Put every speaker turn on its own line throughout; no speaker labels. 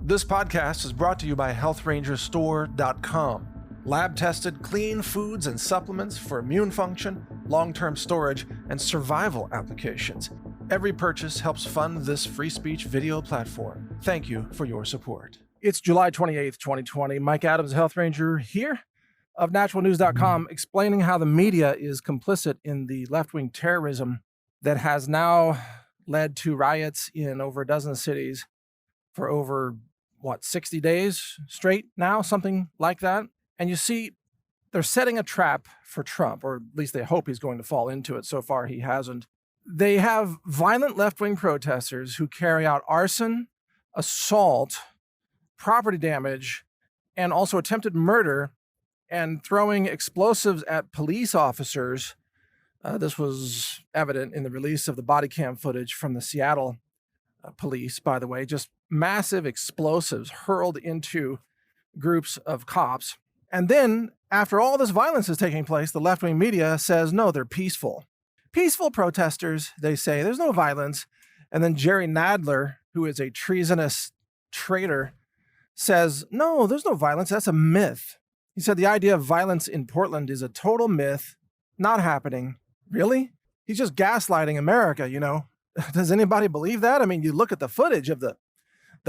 This podcast is brought to you by HealthRangerStore.com. Lab-tested, clean foods and supplements for immune function, long-term storage, and survival applications. Every purchase helps fund this free speech video platform. Thank you for your support. It's July 28th, 2020. Mike Adams, Health Ranger, here of NaturalNews.com, explaining how the media is complicit in the left-wing terrorism that has now led to riots in over a dozen cities for over, 60 days straight now, something like that. And you see, they're setting a trap for Trump, or at least they hope he's going to fall into it. So far, he hasn't. They have violent left-wing protesters who carry out arson, assault, property damage, and also attempted murder, and throwing explosives at police officers. This was evident in the release of the body cam footage from the Seattle police, by the way, just massive explosives hurled into groups of cops. And then, after all this violence is taking place, the left-wing media says, no, they're peaceful. Peaceful protesters, they say, there's no violence. And then Jerry Nadler, who is a treasonous traitor, says, no, there's no violence. That's a myth. He said the idea of violence in Portland is a total myth, not happening. Really? He's just gaslighting America, you know. Does anybody believe that? I mean, you look at the footage of the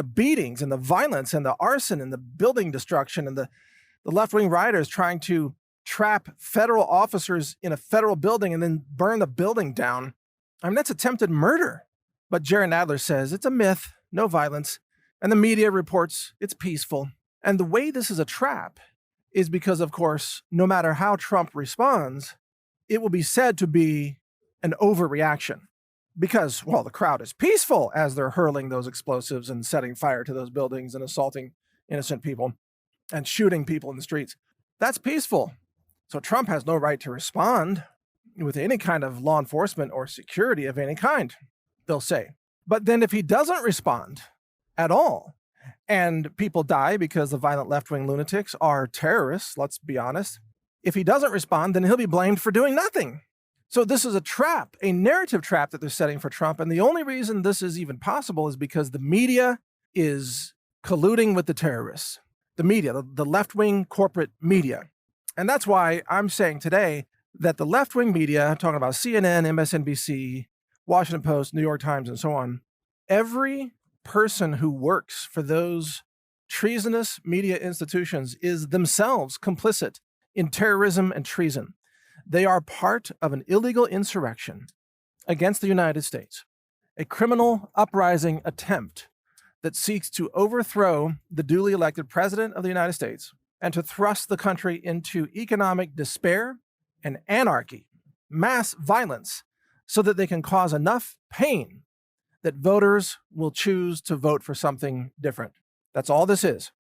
beatings and the violence and the arson and the building destruction and the left-wing rioters trying to trap federal officers in a federal building and then burn the building down. I mean, that's attempted murder. But Jerry Nadler says it's a myth, no violence. And the media reports it's peaceful. And the way this is a trap is because, of course, no matter how Trump responds, it will be said to be an overreaction. Because, well, the crowd is peaceful as they're hurling those explosives and setting fire to those buildings and assaulting innocent people and shooting people in the streets. That's peaceful. So Trump has no right to respond with any kind of law enforcement or security of any kind, they'll say. But then if he doesn't respond at all, and people die because the violent left-wing lunatics are terrorists, let's be honest, if he doesn't respond, then he'll be blamed for doing nothing. So this is a trap, a narrative trap that they're setting for Trump. And the only reason this is even possible is because the media is colluding with the terrorists. The media, the left-wing corporate media. And that's why I'm saying today that the left-wing media, I'm talking about CNN, MSNBC, Washington Post, New York Times, and so on, every person who works for those treasonous media institutions is themselves complicit in terrorism and treason. They are part of an illegal insurrection against the United States, a criminal uprising attempt that seeks to overthrow the duly elected president of the United States and to thrust the country into economic despair and anarchy, mass violence, so that they can cause enough pain that voters will choose to vote for something different. That's all this is.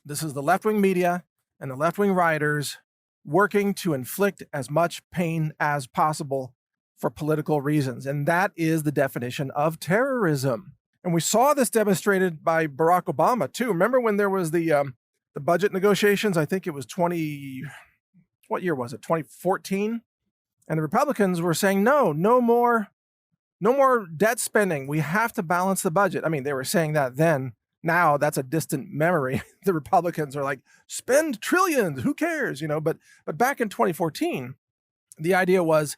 This is the left-wing media and the left-wing rioters working to inflict as much pain as possible for political reasons. And that is the definition of terrorism. And we saw this demonstrated by Barack Obama, too. Remember when there was the budget negotiations? I think it was what year was it? 2014? And the Republicans were saying, no more debt spending. We have to balance the budget. I mean, they were saying that then. Now that's a distant memory. The Republicans are like, spend trillions, who cares? But back in 2014, the idea was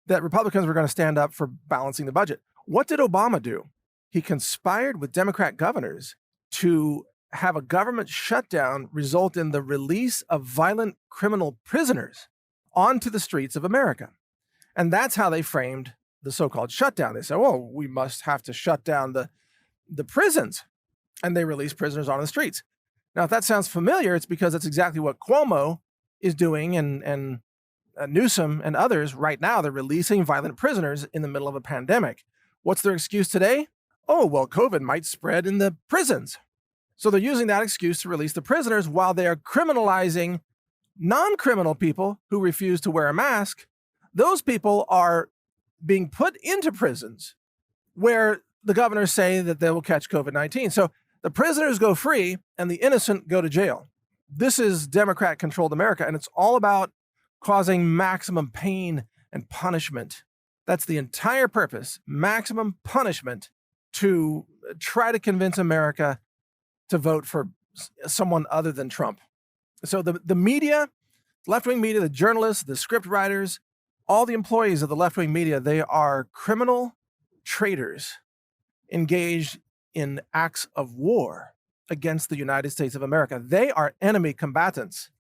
that Republicans were going to stand up for balancing the budget. What did Obama do? He conspired with Democrat governors to have a government shutdown result in the release of violent criminal prisoners onto the streets of America. And that's how they framed the so-called shutdown. They said, well, we must have to shut down the prisons. And they release prisoners onto the streets. Now, if that sounds familiar, it's because that's exactly what Cuomo is doing and Newsom and others right now. They're releasing violent prisoners in the middle of a pandemic. What's their excuse today? Oh, well, COVID might spread in the prisons. So they're using that excuse to release the prisoners while they are criminalizing non-criminal people who refuse to wear a mask. Those people are being put into prisons where the governors say that they will catch COVID-19. So the prisoners go free and the innocent go to jail. This is Democrat-controlled America, and it's all about causing maximum pain and punishment. That's the entire purpose, maximum punishment, to try to convince America to vote for someone other than Trump. So the media, left-wing media, the journalists, the script writers, all the employees of the left-wing media, they are criminal traitors engaged in acts of war against the United States of America. They are enemy combatants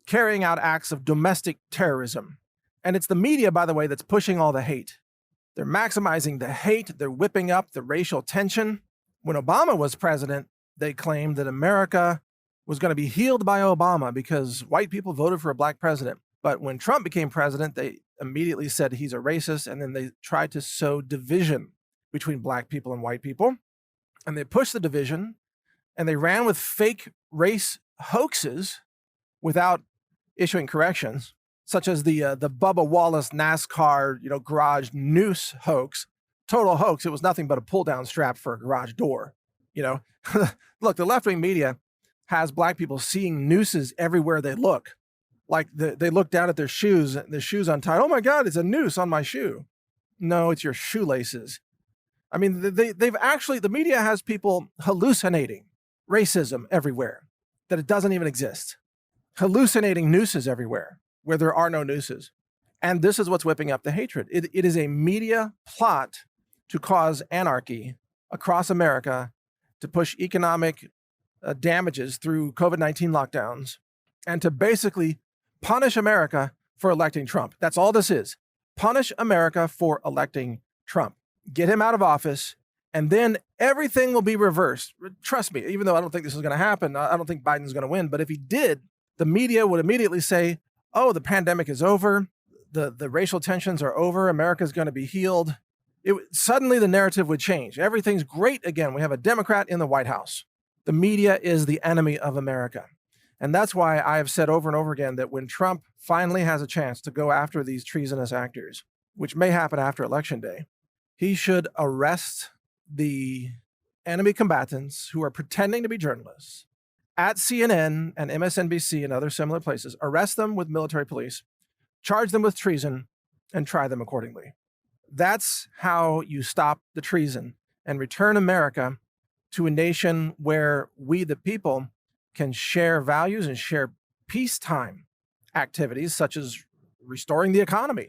carrying out acts of domestic terrorism. And it's the media, by the way, that's pushing all the hate. They're maximizing the hate. They're whipping up the racial tension. When Obama was president, they claimed that America was going to be healed by Obama because white people voted for a black president. But when Trump became president, they immediately said he's a racist, and then they tried to sow division between black people and white people. And they pushed the division, and they ran with fake race hoaxes without issuing corrections, such as the Bubba Wallace NASCAR garage noose hoax. Total hoax. It was nothing but a pull-down strap for a garage door. Look, the left-wing media has black people seeing nooses everywhere they look. Like they look down at their shoes untied. Oh my God, it's a noose on my shoe. No, it's your shoelaces. I mean, the media has people hallucinating racism everywhere, that it doesn't even exist. Hallucinating nooses everywhere where there are no nooses. And this is what's whipping up the hatred. It is a media plot to cause anarchy across America, to push economic damages through COVID-19 lockdowns, and to basically punish America for electing Trump. That's all this is. Punish America for electing Trump. Get him out of office, and then everything will be reversed. Trust me, even though I don't think this is going to happen, I don't think Biden's going to win, but if he did, the media would immediately say, oh, the pandemic is over, the racial tensions are over, America's going to be healed. Suddenly the narrative would change. Everything's great again. We have a Democrat in the White House. The media is the enemy of America. And that's why I have said over and over again that when Trump finally has a chance to go after these treasonous actors, which may happen after Election Day, he should arrest the enemy combatants who are pretending to be journalists at CNN and MSNBC and other similar places, arrest them with military police, charge them with treason, and try them accordingly. That's how you stop the treason and return America to a nation where we, the people, can share values and share peacetime activities such as restoring the economy,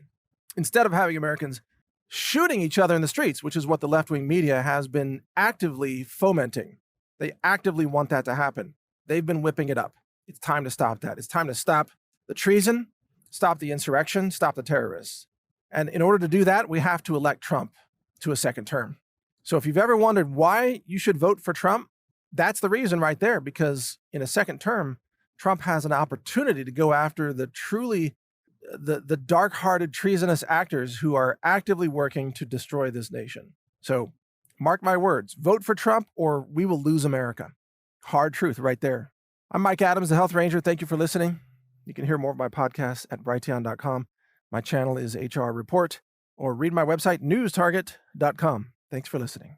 instead of having Americans shooting each other in the streets, which is what the left-wing media has been actively fomenting. They actively want that to happen. They've been whipping it up. It's time to stop that. It's time to stop the treason, stop the insurrection, stop the terrorists. And in order to do that, we have to elect Trump to a second term. So if you've ever wondered why you should vote for Trump, that's the reason right there, because in a second term, Trump has an opportunity to go after the dark-hearted, treasonous actors who are actively working to destroy this nation. So mark my words, vote for Trump or we will lose America. Hard truth right there. I'm Mike Adams, the Health Ranger. Thank you for listening. You can hear more of my podcasts at brighteon.com. My channel is HR Report, or read my website, newstarget.com. Thanks for listening.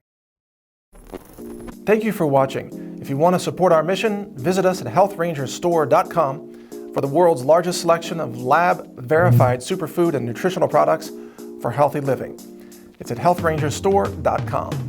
Thank you for watching. If you want to support our mission, visit us at healthrangerstore.com for the world's largest selection of lab-verified superfood and nutritional products for healthy living. It's at healthrangerstore.com.